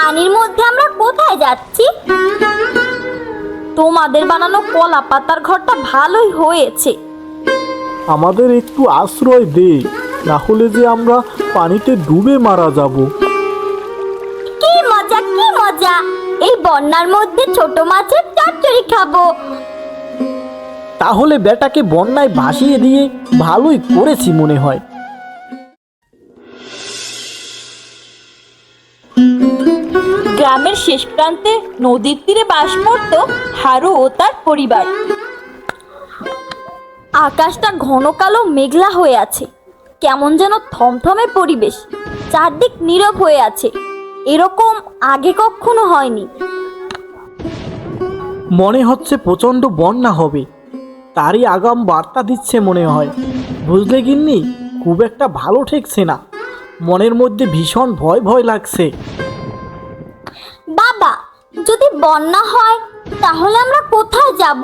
পানির মধ্যে আমরা কোথায় যাচ্ছি? তোমাদের বানানো কলা পাতার ঘরটা ভালোই হয়েছে। আমাদের একটু আশ্রয় দে, না হলে যে আমরা পানিতে ডুবে মারা যাব। কি মজা কি মজা, এই বন্যার মধ্যে ছোট মাছের চচ্চড়ি খাবো। তাহলে বেটাকে বন্যায় ভাসিয়ে দিয়ে ভালোই করেছি মনে হয়। গ্রামের শেষ প্রান্তে নদীর তীরে বাস করত হারু ও তার পরিবার। আকাশটা ঘন কালো মেঘলা হয়ে আছে, কেমন যেন থমথমে পরিবেশ, চারদিক নীরব হয়ে আছে। এরকম আগে কখনো হয়নি। মনে হচ্ছে প্রচণ্ড বন্যা হবে, তারই আগাম বার্তা দিচ্ছে মনে হয়। বুঝলে গিন্নি, খুব একটা ভালো ঠেকছে না, মনের মধ্যে ভীষণ ভয় ভয় লাগছে। বাবা, যদি বন্যা হয় তাহলে আমরা কোথায় যাব?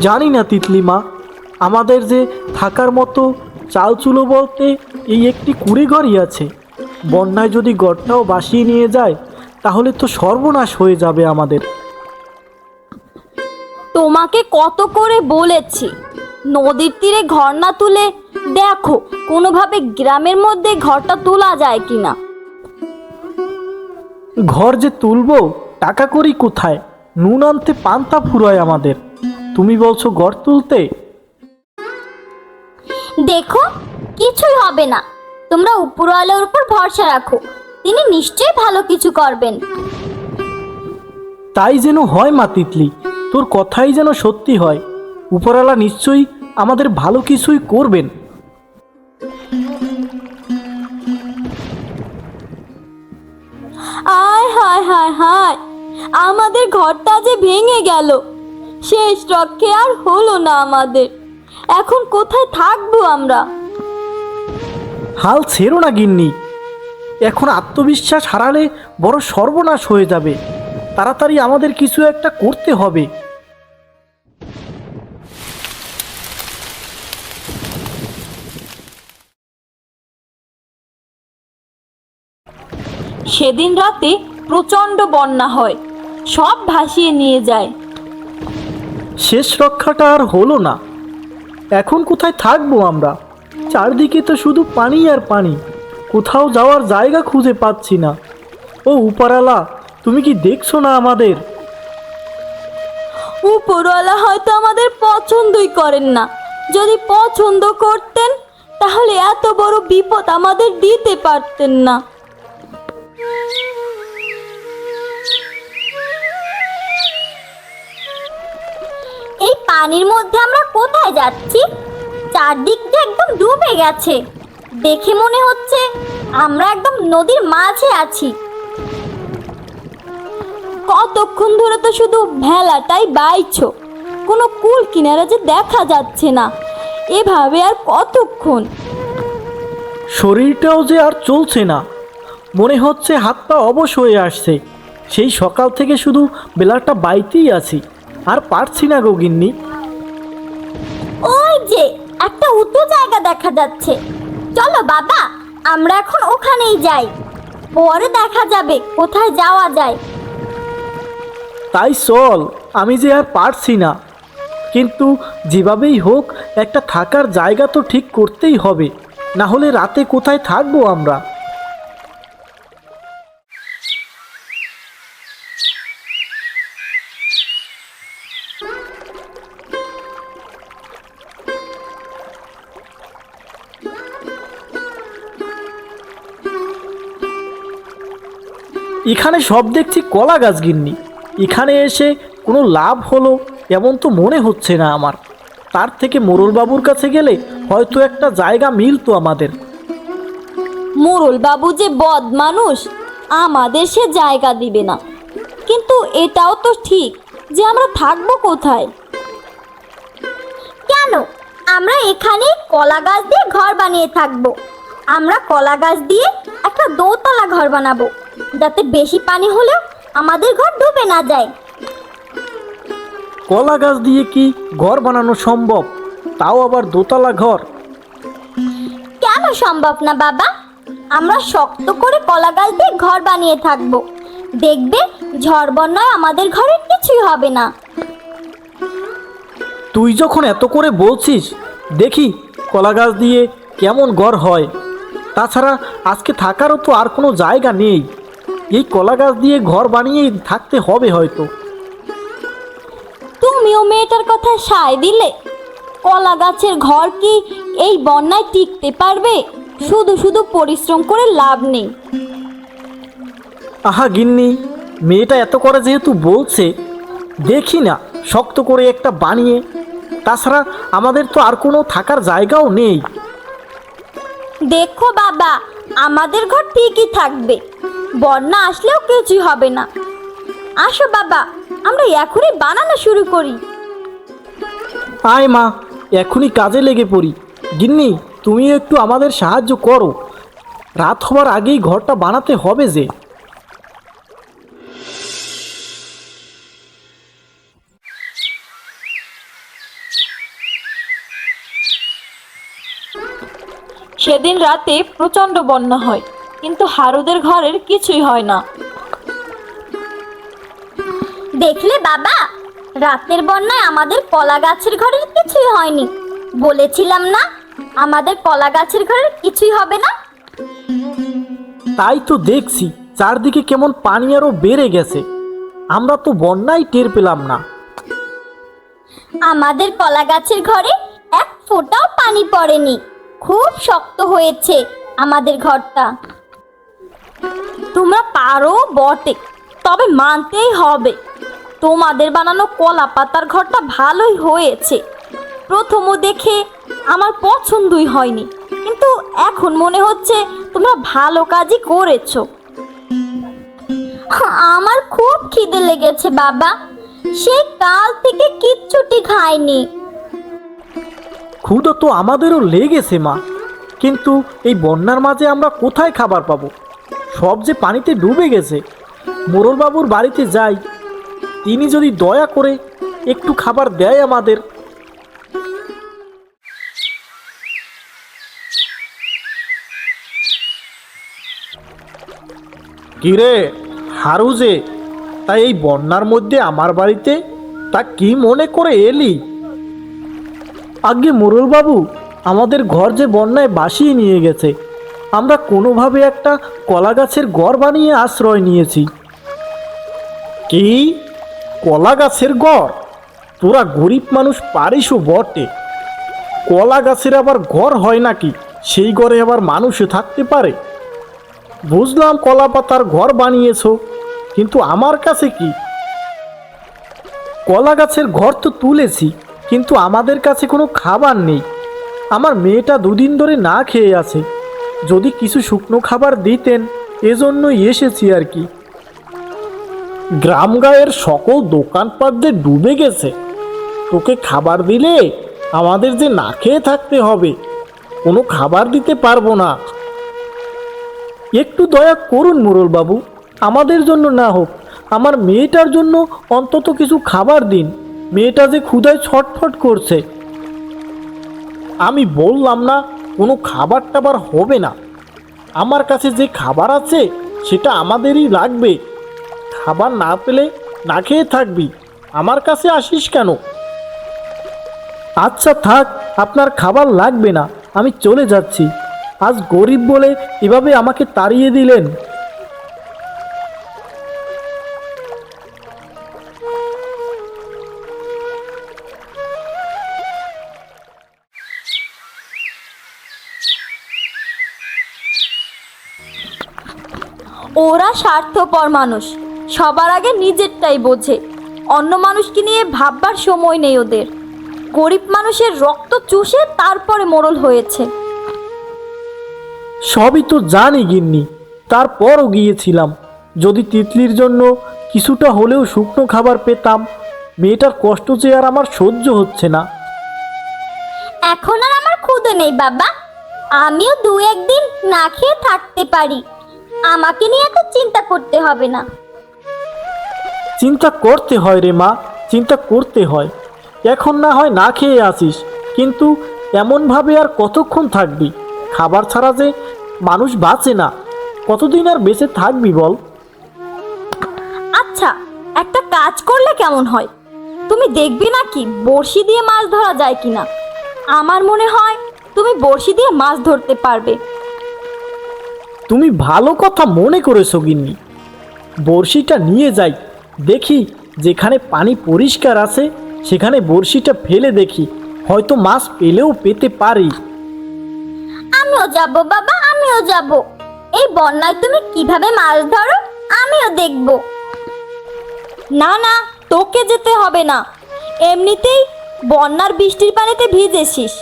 জানি না তিতলিমা, আমাদের যে থাকার মতো চাল চুলো বলতে এই একটি কুড়ে ঘরই আছে। বন্যায় যদি ঘরটাও ভাসিয়ে নিয়ে যায় তাহলে তো সর্বনাশ হয়ে যাবে আমাদের। তোমাকে কত করে বলেছি নদীর তীরে ঘর না তুলে দেখো কোনোভাবে গ্রামের মধ্যে ঘরটা তোলা যায় কিনা। ঘর যে তুলবো, টাকা করি কোথায়? নুন আনতে পান্তা ফুরায় আমাদের, তুমি বলছো ঘর তুলতে? দেখো, কিছুই হবে না, তোমরা উপরওয়ালার উপর ভরসা রাখো, তিনি নিশ্চয়ই ভালো কিছু করবেন। তাই যেন হয় মা তিতলি, তোর কথাই যেন সত্যি হয়। উপরওয়ালা নিশ্চয়ই আমাদের ভালো কিছুই করবেন। আয় হায় হায় হায়, আমাদের ঘরটা যে ভেঙে গেল, শেষ রক্ষে আর হলো না আমাদের। এখন কোথায় থাকবো আমরা? হাল ছেড়ো না গিন্নি, এখন আত্মবিশ্বাস হারালে বড় সর্বনাশ হয়ে যাবে। তাড়াতাড়ি আমাদের কিছু একটা করতে হবে। সেদিন রাতে প্রচণ্ড বন্যা হয়, সব ভাসিয়ে নিয়ে যায়। শেষ রক্ষাটা আর হলো না, এখন কোথায় থাকবো আমরা? চারদিকে তো শুধু পানি আর পানি, কোথাও যাওয়ার জায়গা খুঁজে পাচ্ছি না। ও উপরালা, তুমি কি দেখছো না আমাদের? উপরওয়ালা হয়তো আমাদের পছন্দই করেন না, যদি পছন্দ করতেন তাহলে এত বড় বিপদ আমাদের দিতে পারতেন না। এই পানির মধ্যে আমরা কোথায় যাচ্ছি? চারদিক যে একদম ডুবে গেছে, দেখে মনে হচ্ছে আমরা একদম নদীর মাঝে আছি। কতক্ষণ ধরে তো শুধু ভেলাটাই বাইছো, কোনো কুল কিনারা যে দেখা যাচ্ছে না। এভাবে আর কতক্ষণ? শরীরটাও যে আর চলছে না, মনে হচ্ছে হাত পা অবশ হয়ে আসছে। সেই সকাল থেকে শুধু বেলাটা বাইতেই আছি, আর পারছি না গো গিন্নি। ওই যে একটা উঁচু জায়গা দেখা যাচ্ছে, চলো বাবা, আমরা এখন ওখানেই যাই, পরে দেখা যাবে কোথায় যাওয়া যায়। তাই চল, আমি যে আর পারছি না, কিন্তু যেভাবেই হোক একটা থাকার জায়গা তো ঠিক করতেই হবে, না হলে রাতে কোথায় থাকবো আমরা? এখানে সব দেখছি কলা গাছ গিন্নি, এখানে এসে কোনো লাভ হলো এমন তো মনে হচ্ছে না আমার। তার থেকে মোড়লবাবুর কাছে গেলে হয়তো একটা জায়গা মিলতো আমাদের। মোড়ল বাবু যে বদ মানুষ, আমাদের সে জায়গা দিবে না। কিন্তু এটাও তো ঠিক যে আমরা থাকবো কোথায়? কেন, আমরা এখানে কলা গাছ দিয়ে ঘর বানিয়ে থাকবো। আমরা কলা গাছ দিয়ে একটা দোতলা ঘর বানাবো, যাতে বেশি পানি হলেও আমাদের ঘর ডুবে না যায়। কলা গাছ দিয়ে কি ঘর বানানো সম্ভব? তাও আবার দোতলা ঘর? কেন সম্ভব না বাবা? আমরা শক্ত করে কলা গাছ দিয়ে ঘর বানিয়ে থাকবো। দেখবে ঝড় বন্যায় আমাদের ঘরের কিছুই হবে না। তুই যখন এত করে বলছিস, দেখি কলা গাছ দিয়ে কেমন ঘর হয়। তাছাড়া আজকে থাকারও তো আর কোনো জায়গা নেই, এই কলা গাছ দিয়ে ঘর বানিয়ে থাকতে হবে হয়তো। তুমিও মেয়েটার কথা সায় দিলে। কলা গাছের ঘর কি এই বন্যায় টিকতে পারবে? শুধু শুধু পরিশ্রম করে লাভ নেই। আহা গিন্নি, মেয়েটা এত করে যেহেতু বলছে, দেখি না শক্ত করে একটা বানিয়ে। তাছাড়া আমাদের তো আর কোনো থাকার জায়গাও নেই। দেখো বাবা, আমাদের ঘর ঠিকই থাকবে, বন্যা আসলেও কিছুই হবে না। আসো বাবা, আমরা এখনই বানানো শুরু করি। আয় মা, এখনই কাজে লেগে পড়ি। গিন্নি, তুমি একটু আমাদের সাহায্য করো, রাত হবার আগেই ঘরটা বানাতে হবে যে। সেদিন রাতে প্রচণ্ড বন্যা হয়, কিন্তু হারুদের ঘরের কিছুই হয় না। দেখলে বাবা, রাতের বন্যায় আমাদের কলা গাছের ঘরের কিছুই হয়নি। বলেছিলাম না আমাদের কলা গাছের ঘরের কিছুই হবে না। তাই তো দেখছি চারদিকে কেমন পানি আরো বেড়ে গেছে, আমরা তো বন্যায় টের পেলাম না। আমাদের কলা গাছের ঘরে এক ফোঁটাও পানি পড়েনি। খুব শক্ত হয়েছে আমাদের ঘরটা। তোমরা পারো বটে, তবে মানতেই হবে তোমাদের বানানো কলা পাতার ঘরটা ভালোই হয়েছে। প্রথমও দেখে আমার পছন্দই হয়নি, কিন্তু এখন মনে হচ্ছে তোমরা ভালো কাজই করেছো। আমার খুব খিদে লেগেছে বাবা, সেই কাল থেকে কিচ্ছুটি খাইনি। ক্ষুধা তো আমাদেরও লেগেছে মা, কিন্তু এই বন্যার মাঝে আমরা কোথায় খাবার পাবো? সব যে পানিতে ডুবে গেছে। মোড়লবাবুর বাড়িতে যাই, তিনি যদি দয়া করে একটু খাবার দেয় আমাদের। কিরে হারু যে, তাই এই বন্যার মধ্যে আমার বাড়িতে তা কি মনে করে এলি? আগে মোড়লবাবু, আমাদের ঘর যে বন্যায় ভাসিয়ে নিয়ে গেছে, আমরা কোনোভাবে একটা কলা গাছের ঘর বানিয়ে আশ্রয় নিয়েছি। কি কলা গাছের ঘর? তোরা গরিব মানুষ পারিসও বটে, কলা গাছের আবার ঘর হয় নাকি? সেই ঘরে আবার মানুষও থাকতে পারে? বুঝলাম কলা পাতার ঘর বানিয়েছো, কিন্তু আমার কাছে কি? কলা গাছের ঘর তো তুলেছি, কিন্তু আমাদের কাছে কোনো খাবার নেই। আমার মেয়েটা দুদিন ধরে না খেয়ে আছে, যদি কিছু শুকনো খাবার দিতেন, এজন্যই এসেছি আর কি। গ্রাম গায়ের সকল দোকানপাটদের ডুবে গেছে, তোকে খাবার দিলে আমাদের যে না খেয়ে থাকতে হবে, কোনো খাবার দিতে পারবো না। একটু দয়া করুন মোড়লবাবু, আমাদের জন্য না হোক, আমার মেয়েটার জন্য অন্তত কিছু খাবার দিন। মেয়েটা যে ক্ষুধায় ছটফট করছে। আমি বললাম না কোনো খাবার টাবার হবে না, আমার কাছে যে খাবার আছে সেটা আমাদেরই লাগবে। খাবার না পেলে না খেয়ে থাকবি, আমার কাছে আসিস কেন? আচ্ছা থাক, আপনার খাবার লাগবে না, আমি চলে যাচ্ছি। আজ গরিব বলে এভাবে আমাকে তাড়িয়ে দিলেন। ওরা স্বার্থপর মানুষ, সবার আগে নিজেরটাই বোঝে, অন্য মানুষকে নিয়ে ভাববার সময় নেই ওদের। গরিব মানুষের রক্ত চুষে তারপরে মোড়ল হয়েছে। সবই তো জানি গিন্নি, তারপরও গিয়েছিলাম। যদি তিতলির জন্য কিছুটা হলেও শুকনো খাবার পেতাম। মেয়েটার কষ্ট যে আর আমার সহ্য হচ্ছে না। এখন আর আমার ক্ষুধা নেই বাবা, আমিও দু একদিন না খেয়ে থাকতে পারি। আমাকে নিয়ে এত চিন্তা করতে হবে না। চিন্তা করতে হয় রে মা, চিন্তা করতে হয়। এখন না হয় না খেয়ে আসিস, কিন্তু এমনভাবে আর কতক্ষণ থাকবি? খাবার ছাড়া যে মানুষ বাঁচে না। কতদিন আর বেঁচে থাকবি বল? আচ্ছা, একটা কাজ করলে কেমন হয়? তুমি দেখবে নাকি বড়শি দিয়ে মাছ ধরা যায় কিনা। আমার মনে হয় তুমি বড়শি দিয়ে মাছ ধরতে পারবে। তুমি ভালো কথা মনে করেছো গিন্নি। বড়শিটা নিয়ে যাই, দেখি যেখানে পানি পরিষ্কার আছে সেখানে বড়শিটা ফেলে দেখি, হয়তো মাছ পেলেও পেতে পারি। আমিও যাব বাবা, আমিও যাব। এই বন্যায় তুমি কিভাবে মাছ ধরো আমিও দেখব। না না, তোকে যেতে হবে না। এমনিতেই বন্যার বৃষ্টির পানিতে ভিজেছিস,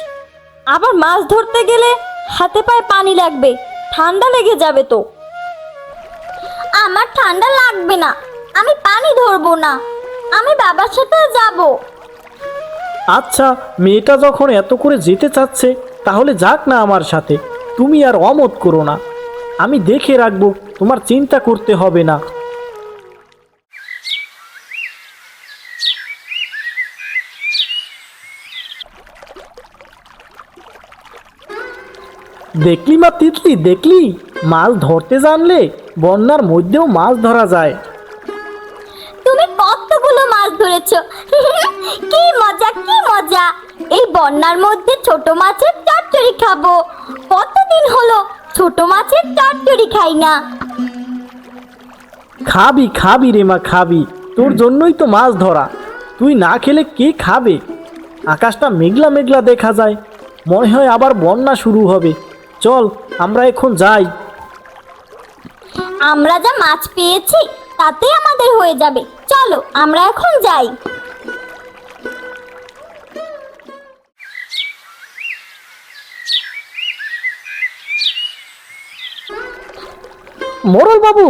আবার মাছ ধরতে গেলে হাতে পায়ে পানি লাগবে, ঠান্ডা লেগে যাবে তো। আমার ঠান্ডা লাগবে না, আমি পানি ধরবো না, আমি বাবার সাথে যাব। আচ্ছা, মেয়েটা যখন এত করে যেতে চাচ্ছে তাহলে যাক না আমার সাথে। তুমি আর অমত করো না, আমি দেখে রাখবো, তোমার চিন্তা করতে হবে না। দেখলি মা তিতলি, দেখলি মাছ ধরতে জানলে বন্যার মধ্যেও মাছ ধরা যায়। তুমি কতগুলো মাছ ধরেছো কি মজা, কি মজা। এই বন্যার মধ্যে ছোট মাছের চচ্চড়ি খাবো। কতদিন হলো ছোট মাছের চচ্চড়ি খাই না। খাবি খাবি রে মা, খাবি, তোর জন্যই তো মাছ ধরা। তুই না খেলে কে খাবে? আকাশটা মেঘলা মেঘলা দেখা যায়, মনে হয় আবার বন্যা শুরু হবে। চল আমরা এখন যাই। আমরা যা মাছ পেয়েছি তাতে আমাদের হয়ে যাবে, চলো আমরা এখন যাই। মোড়ল বাবু,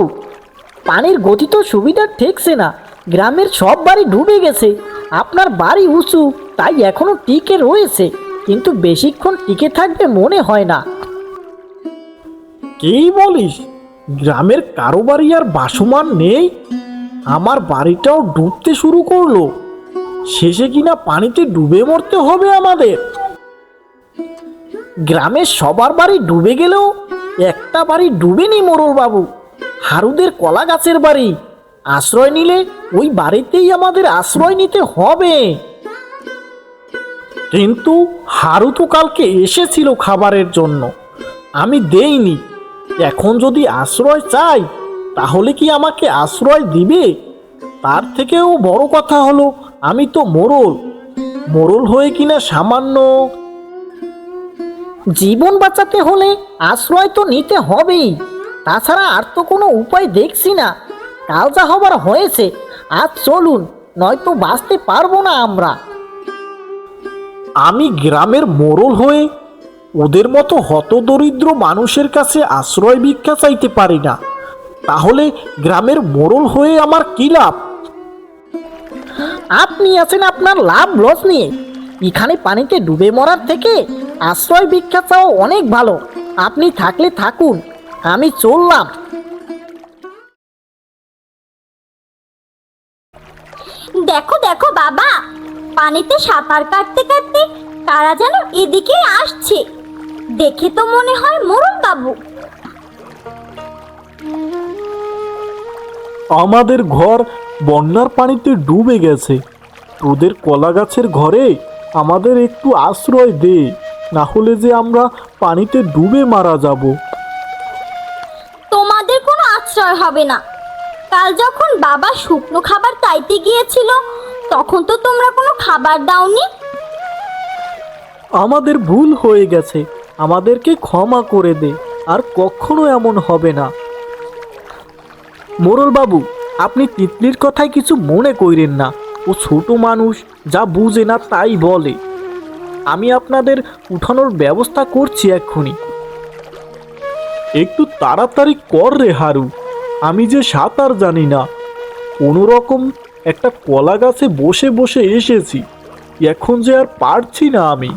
পানির গতি তো সুবিধা ঠেকছে না, গ্রামের সব বাড়ি ডুবে গেছে। আপনার বাড়ি উঁচু তাই এখনো টিকে রয়েছে, কিন্তু বেশিক্ষণ টিকে থাকবে মনে হয় না। কি বলিস? গ্রামের কারো বাড়ি আর বাসমান নেই? আমার বাড়িটাও ডুবতে শুরু করলো, শেষে কিনা পানিতে ডুবে মরতে হবে আমাদের। গ্রামের সবার বাড়ি ডুবে গেলেও একটা বাড়ি ডুবেনি মোড়ল বাবু, হারুদের কলা গাছের বাড়ি। আশ্রয় নিলে ওই বাড়িতেই আমাদের আশ্রয় নিতে হবে। কিন্তু হারু তো কালকে এসেছিল খাবারের জন্য, আমি দেইনি। এখন যদি আশ্রয় চাই তাহলে কি আমাকে আশ্রয় দিবে? তার থেকেও বড় কথা হলো আমি তো মোড়ল, মোড়ল হয়ে কিনা সামান্য জীবন বাঁচাতে হলে আশ্রয় তো নিতে হবেই, তাছাড়া আর তো কোনো উপায় দেখছি না। কাল যা হবার হয়েছে, আজ চলুন, নয়তো বাঁচতে পারবো না আমরা। আমি গ্রামের মোড়ল হয়ে ওদের মতো হতদরিদ্র মানুষের কাছে আশ্রয় ভিক্ষা চাইতে পারি না, তাহলে গ্রামের মোড়ল হয়ে আমার কি লাভ? আপনি আছেন আপনার লাভ লস নিয়ে, এখানে পানিতে ডুবে মরার থেকে আশ্রয় ভিক্ষা চাওয়া অনেক ভালো। আপনি থাকলে থাকুন, আমি চললাম। দেখো দেখো বাবা, পানিতে সাঁতার কাটতে কাটতে কারা যেন এদিকে আসছে। দেখে তো মনে হয় মোড়ল বাবু। আমাদের ঘর বন্যার পানিতে ডুবে গেছে, তোদের কলা গাছের ঘরে আমাদের একটু আশ্রয় দে, না হলে যে আমরা পানিতে ডুবে মারা যাব। তোমাদের কোনো আশ্রয় হবে না। কাল যখন বাবা শুকনো খাবার চাইতে গিয়েছিল তখন তো তোমরা কোনো খাবার দাওনি। আমাদের ভুল হয়ে গেছে, আমাদেরকে ক্ষমা করে দে, আর কখনো এমন হবে না। মোড়ল বাবু, আপনি তিতলির কথায় কিছু মনে কইরেন না, ও ছোট মানুষ, যা বুঝে না তাই বলে। আমি আপনাদের উঠানোর ব্যবস্থা করছি এক্ষুনি। একটু তাড়াতাড়ি কর রে হারু, আমি যে সাঁতার জানি না। কোনো রকম একটা কলা গাছে বসে বসে এসেছি, এখন যে আর পারছি না আমি।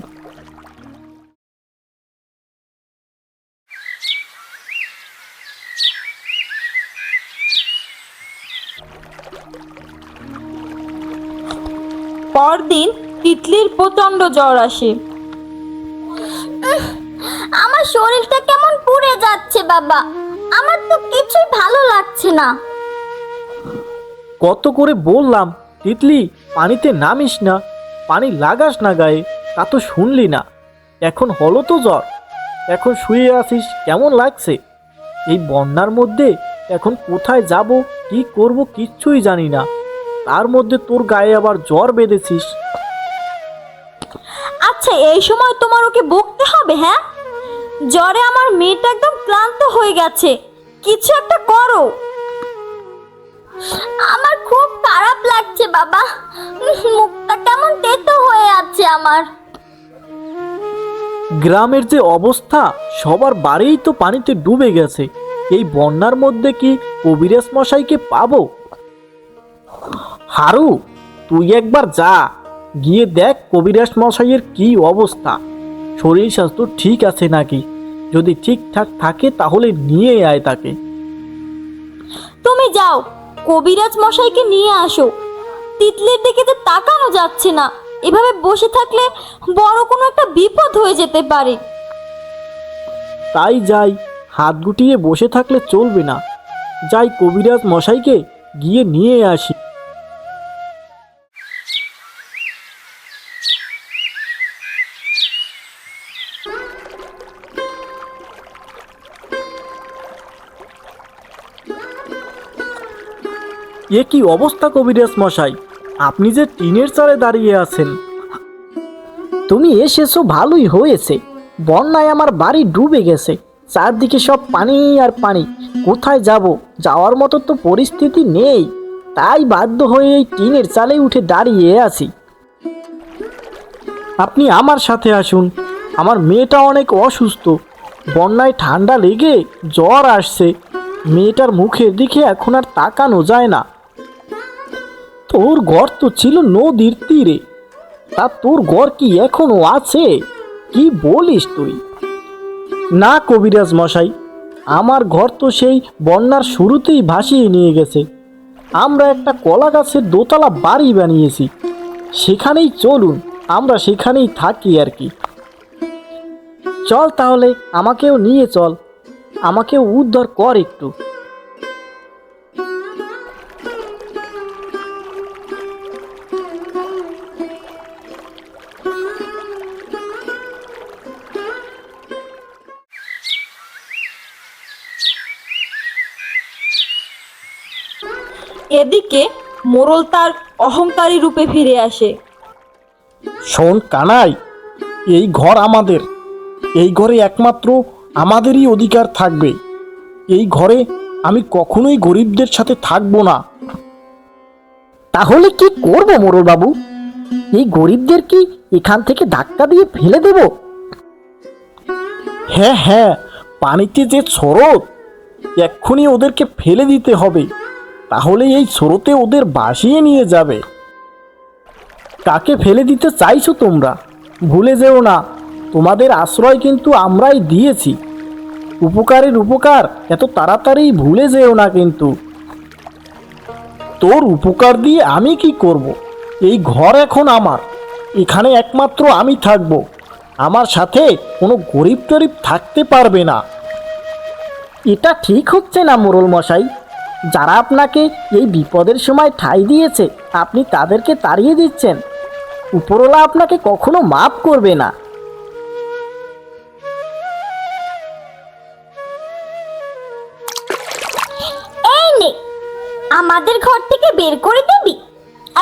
পরদিন তিতলির প্রচণ্ড জ্বর আসে। আমার শরীরটা কেমন পুড়ে যাচ্ছে বাবা, আমার তো কিছুই ভালো লাগছে না। কত করে বললাম তিতলি পানিতে নামিস না, পানি লাগাস না গায়ে, তা তো শুনলি না। এখন হলো তো জ্বর, এখন শুয়ে আছিস, কেমন লাগছে? এই বন্যার মধ্যে এখন কোথায় যাব, কি করব কিচ্ছুই জানি না, তার মধ্যে তোর গায়ে আবার জ্বর বেঁধেছিস। আচ্ছা, এই সময় তোমার ওকে বকতে হবে? হ্যাঁ, জ্বরে আমার মেয়েটা একদম ক্লান্ত হয়ে গেছে, কিছু একটা করো। আমার খুব খারাপ লাগছে বাবা, মুখটা কেমন তেতো হয়ে আছে আমার। গ্রামের যে অবস্থা, সবার বাড়িই তো পানিতে ডুবে গেছে। এই বন্যার মধ্যে কি কবিরাজ মশাইকে পাবো? হারু, তুই একবার যা, গিয়ে দেখ কবিরাজ মশাইয়ের কি অবস্থা, শরীর স্বাস্থ্য ঠিক আছে নাকি। যদি ঠিকঠাক থাকে তাহলে নিয়ে আয় তাকে। তুমি যাও, কবিরাজ মশাইকে নিয়ে আসো। তিতলির দিকে যে তাকানো যাচ্ছে না, এভাবে বসে থাকলে বড় কোনো একটা বিপদ হয়ে যেতে পারে। তাই যাই, হাত গুটিয়ে বসে থাকলে চলবে না। যাই কবিরাজ মশাইকে গিয়ে নিয়ে আসি। এ কি অবস্থা কবিরাজ মশাই, আপনি যে টিনের চালে দাঁড়িয়ে আছেন? তুমি এসেছো ভালোই হয়েছে, বন্যায় আমার বাড়ি ডুবে গেছে, চারদিকে সব পানি আর পানি, কোথায় যাব, যাওয়ার মতো তো পরিস্থিতি নেই, তাই বাধ্য হয়ে এই টিনের চালে উঠে দাঁড়িয়ে আছি। আপনি আমার সাথে আসুন, আমার মেয়েটা অনেক অসুস্থ, বন্যায় ঠান্ডা লেগে জ্বর আসছে, মেয়েটার মুখের দিকে এখন আর তাকানো যায় না। তোর ঘর তো ছিল নদীর তীরে, তা তোর ঘর কি এখনো আছে? কি বলিস তুই? না কবিরাজ মশাই, আমার ঘর তো সেই বন্যার শুরুতেই ভাসিয়ে নিয়ে গেছে। আমরা একটা কলা গাছের দোতলা বাড়ি বানিয়েছি, সেখানেই চলুন, আমরা সেখানেই থাকি আর কি। চল তাহলে, আমাকেও নিয়ে চল, আমাকেও উদ্ধার কর একটু। এদিকে মোড়ল তার অহংকারী রূপে ফিরে আসে। শোন কানাই, এই ঘর আমাদের, এই ঘরে একমাত্র আমাদেরই অধিকার থাকবে। এই ঘরে আমি কখনোই গরিবদের সাথে থাকবো না। তাহলে কি করব মোড়ল বাবু? এই গরিবদের কি এখান থেকে ধাক্কা দিয়ে ফেলে দেব? হ্যাঁ হ্যাঁ, পানিতে যে স্রোত, এক্ষুনি ওদেরকে ফেলে দিতে হবে, তাহলে এই স্রোতে ওদের ভাসিয়ে নিয়ে যাবে। কাকে ফেলে দিতে চাইছো তোমরা? ভুলে যেও না, তোমাদের আশ্রয় কিন্তু আমরাই দিয়েছি। উপকারের উপকার এত তাড়াতাড়ি ভুলে যেও না কিন্তু। তোর উপকার দিয়ে আমি কি করব? এই ঘর এখন আমার, এখানে একমাত্র আমি থাকব, আমার সাথে কোনো গরিব টরিব থাকতে পারবে না। এটা ঠিক হচ্ছে না মোড়ল মশাই, যারা আপনাকে এই বিপদের সময় ঠাঁই দিয়েছে আপনি তাদেরকে তাড়িয়ে দিচ্ছেন। উপরওয়ালা আপনাকে কখনো মাফ করবে না। এই নে, আমাদের ঘর থেকে বের করে দিবি?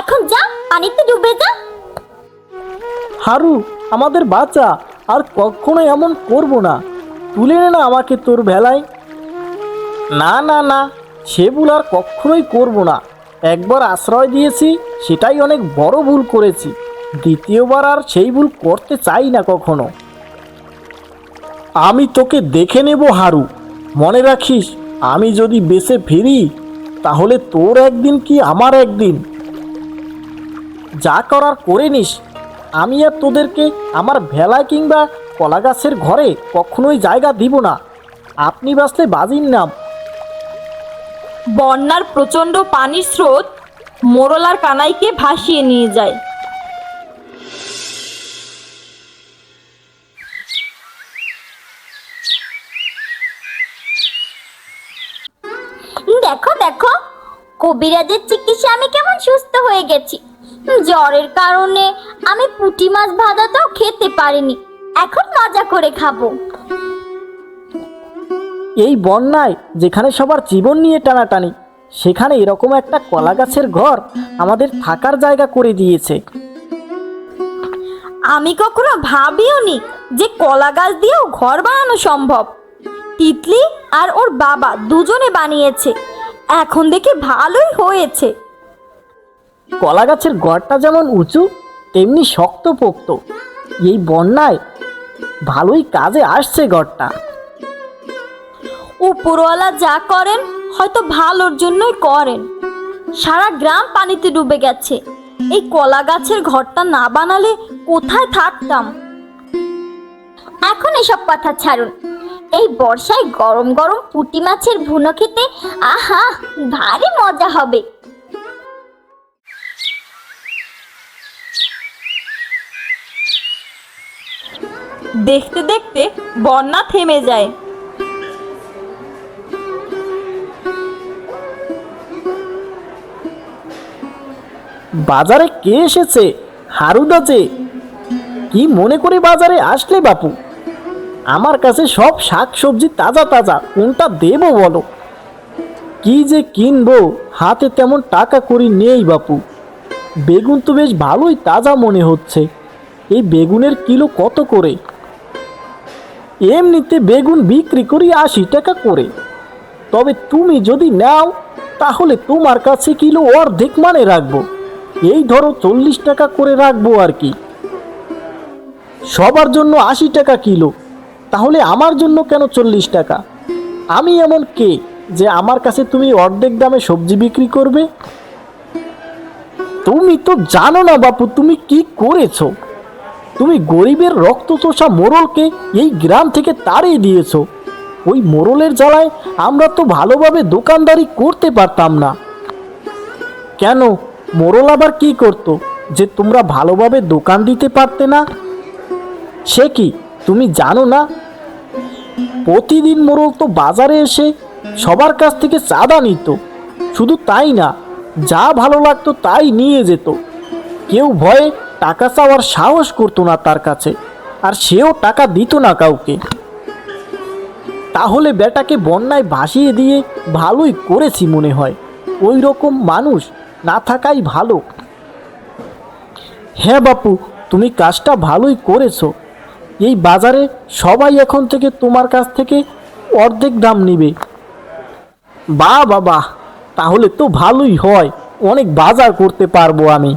এখন যা, পানিতে ডুবে যা। হারু, আমাদের বাচ্চা, আর কখনো এমন করব না, তুলে নে না আমাকে তোর ভেলায়। না না না, সে ভুল আর কখনোই করব না। একবার আশ্রয় দিয়েছি, সেটাই অনেক বড় ভুল করেছি, দ্বিতীয়বার আর সেই ভুল করতে চাই না কখনো। আমি তোকে দেখে নেব হারু, মনে রাখিস, আমি যদি বেঁচে ফিরি তাহলে তোর একদিন কি আমার একদিন। যা করার করে নিস, আমি আর তোদেরকে আমার ভেলায় কিংবা কলা গাছের ঘরে কখনোই জায়গা দিব না। আপনি বাঁচলে বাজির নাম। বন্যার প্রচণ্ড পানির স্রোত মোড়ল আর কানাইকে ভাসিয়ে নিয়ে যায়। দেখো দেখো, কবিরাজের চিকিৎসা আমি কেমন সুস্থ হয়ে গেছি। জ্বরের কারণে আমি পুঁটি মাছ ভাজাটাও খেতে পারিনি, এখন মজা করে খাবো। এই বন্যায় যেখানে সবার জীবন নিয়ে টানাটানি, সেখানে এরকম একটা কলা গাছের ঘর আমাদের থাকার জায়গা করে দিয়েছে। আমি কখনো ভাবিওনি যে কলা গাছ দিয়েও ঘর বানানো সম্ভব। তিতলি আর ওর বাবা দুজনে বানিয়েছে, এখন দেখি ভালোই হয়েছে। কলা গাছের ঘরটা যেমন উঁচু তেমনি শক্তপোক্ত, এই বন্যায় ভালোই কাজে আসছে ঘরটা। উপরওয়ালা যা করেন হয়তো ভালোর জন্যই করেন। সারা গ্রাম পানিতে ডুবে গেছে, এই কলা গাছের ঘরটা না বানালে কোথায় থাকতাম। এখন এসব কথা ছাড়ুন, এই বর্ষায় গরম গরম পুঁটি মাছের ভুনো খেতে আহা ভারী মজা হবে। দেখতে দেখতে বন্যা থেমে যায়। বাজারে কে এসেছে? হারুদা যে। কি মনে করে বাজারে আসলে বাপু? আমার কাছে সব শাক সবজি তাজা তাজা, কোনটা দেবো বলো? কি যে কিনবো, হাতে তেমন টাকা করি নেই বাপু। বেগুন তো বেশ ভালোই তাজা মনে হচ্ছে। এই বেগুনের কিলো কত করে? এমনিতে বেগুন বিক্রি করি 80 টাকা করে, তবে তুমি যদি নাও তাহলে তোমার কাছে কিলো অর্ধেক মানে রাখবো। এই ধরো 40 টাকা করে রাখবো আর কি। সবার জন্য 80 টাকা কিলো, তাহলে আমার জন্য কেন 40 টাকা? আমি এমন কে যে আমার কাছে তুমি অর্ধেক দামে সবজি বিক্রি করবে? তুমি তো জানো না বাপু তুমি কি করেছো। তুমি গরিবের রক্তচোষা মোড়লকে এই গ্রাম থেকে তাড়িয়ে দিয়েছো। ওই মোড়লের জ্বালায় আমরা তো ভালোভাবে দোকানদারি করতে পারতাম না। কেন, মোড়ল আবার কি করতো যে তোমরা ভালোভাবে দোকান দিতে পারতে না? সে কি তুমি জানো না? প্রতিদিন মোড়ল তো বাজারে এসে সবার কাছ থেকে চাঁদা নিত। শুধু তাই না, যা ভালো লাগতো তাই নিয়ে যেত। কেউ ভয়ে টাকা চাওয়ার সাহস করতো না তার কাছে, আর সেও টাকা দিত না কাউকে। তাহলে বেটাকে বন্যায় ভাসিয়ে দিয়ে ভালোই করেছি মনে হয়। ওই রকম মানুষ না থাকাই ভালো। হ্যাঁ বাপু, তুমি কাজটা ভালোই করেছো। এই বাজারে সবাই এখন থেকে তোমার কাছ থেকে অর্ধেক দাম নেবে। বাহ বাবা, তাহলে তো ভালোই হয়, অনেক বাজার করতে পারবো আমি।